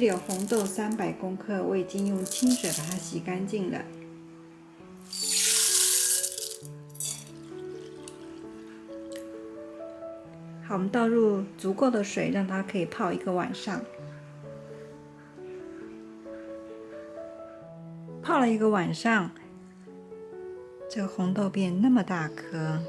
里有红豆300公克，我已经用清水把它洗干净了。好，我们倒入足够的水，让它可以泡1个晚上。泡了1个晚上，这个红豆变那么大颗。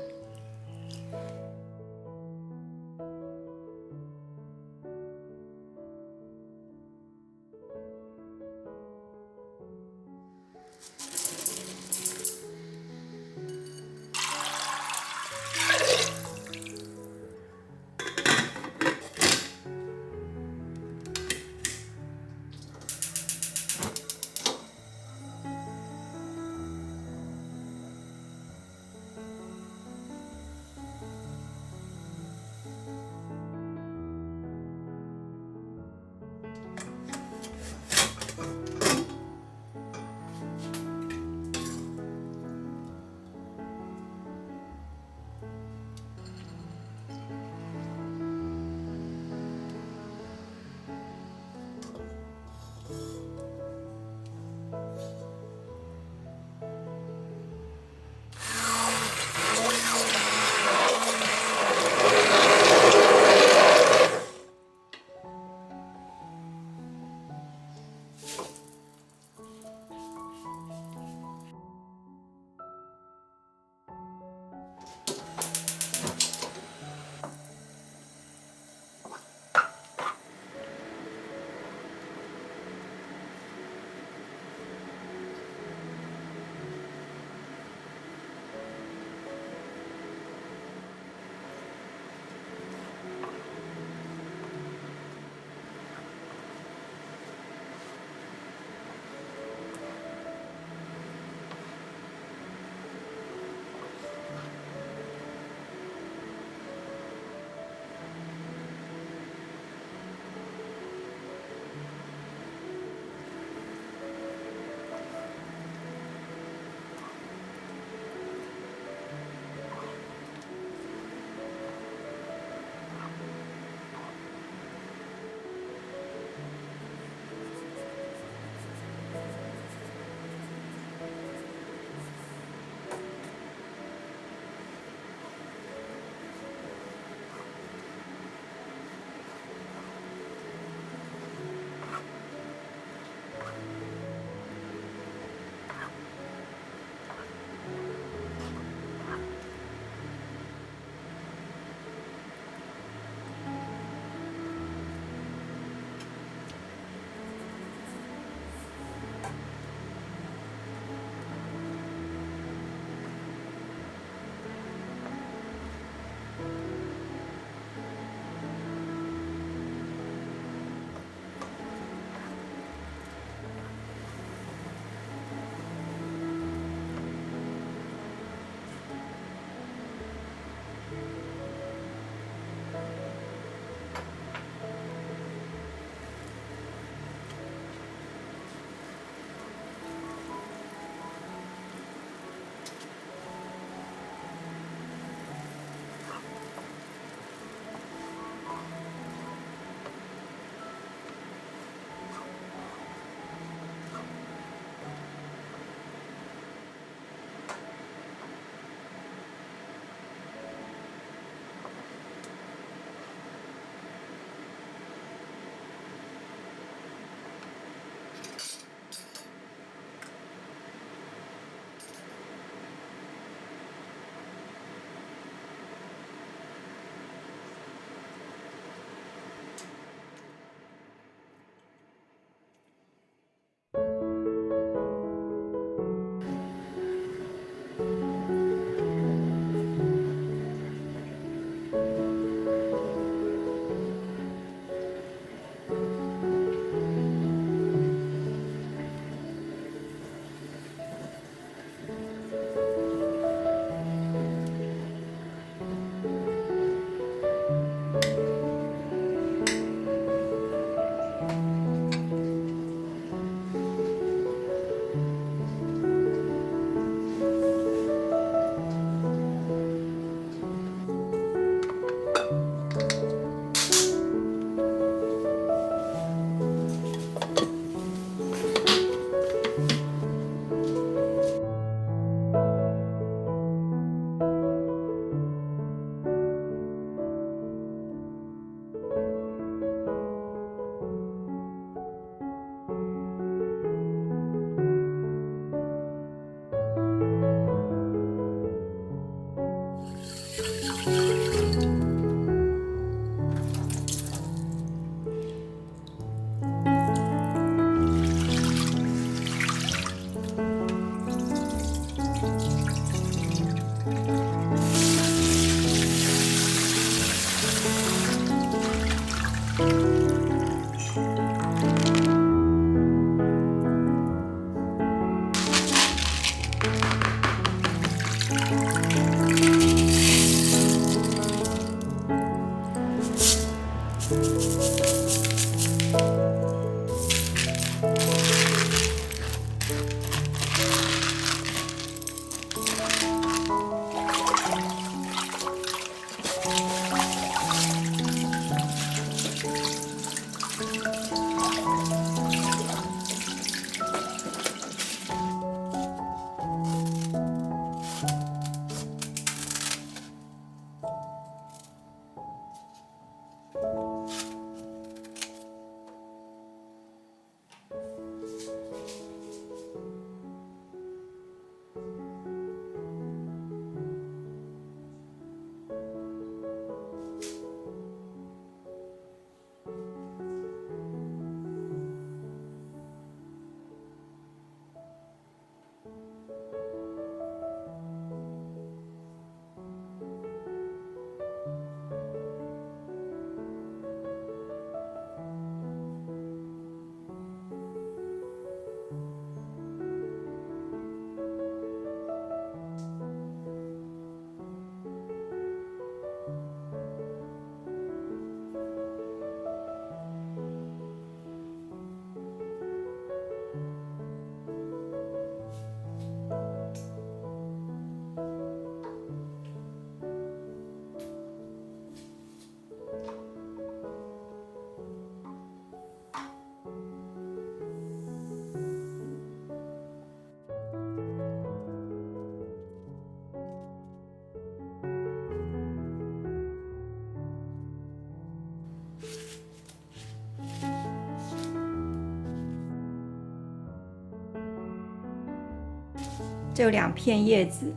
这有2片叶子，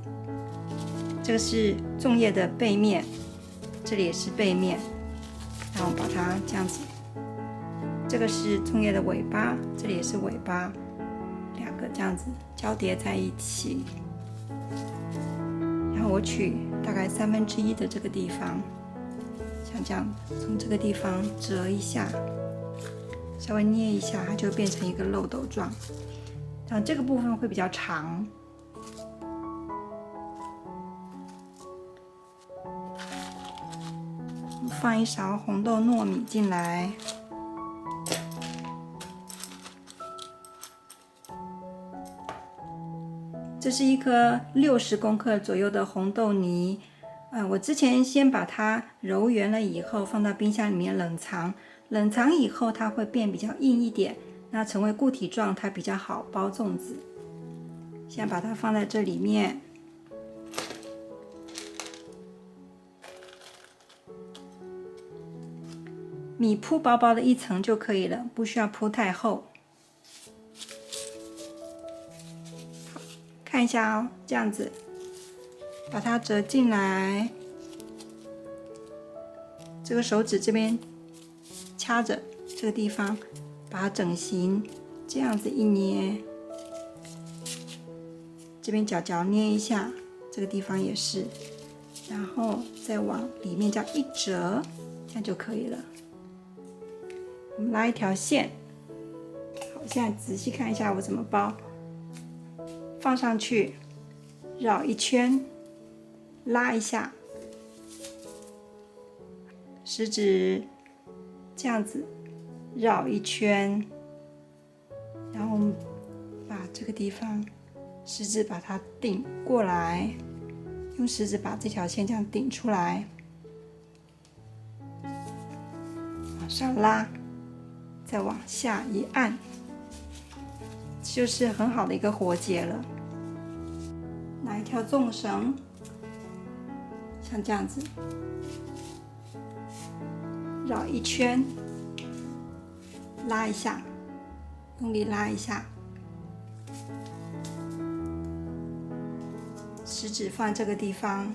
这个是粽叶的背面，这里也是背面，然后把它这样子。这个是粽叶的尾巴，这里也是尾巴，2个这样子交叠在一起。然后我取大概1/3的这个地方，像这样，从这个地方折一下，稍微捏一下，它就变成一个漏斗状。然后这个部分会比较长。放1勺红豆糯米进来，这是一颗60公克左右的红豆泥。我之前先把它揉圆了以后，放到冰箱里面冷藏。冷藏以后，它会变比较硬一点，那成为固体状，它比较好包粽子。先把它放在这里面。米铺薄薄的1层就可以了，不需要铺太厚。看一下哦，这样子，把它折进来，这个手指这边掐着这个地方，把它整形，这样子一捏，这边角角捏一下，这个地方也是，然后再往里面这样一折，这样就可以了。我们拉一条线，好，现在仔细看一下我怎么包，放上去，绕1圈，拉一下，食指这样子绕1圈，然后我们把这个地方食指把它顶过来，用食指把这条线这样顶出来，往上拉，再往下一按，就是很好的一个活结了。拿一条粽绳，像这样子绕1圈，拉一下，用力拉一下，食指放这个地方，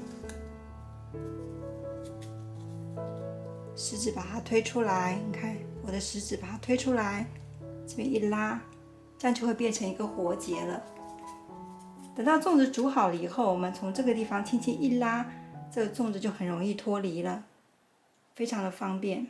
食指把它推出来，你看我的食指把它推出来，这边一拉，这样就会变成一个活结了。等到粽子煮好了以后，我们从这个地方轻轻一拉，这个粽子就很容易脱离了，非常的方便。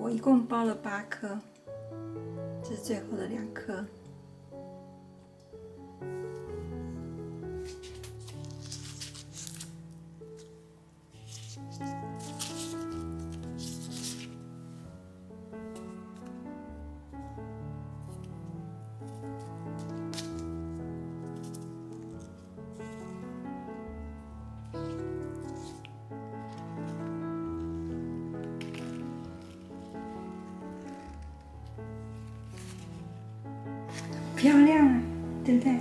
我一共包了8颗，这是最后的2颗。漂亮啊，对不对？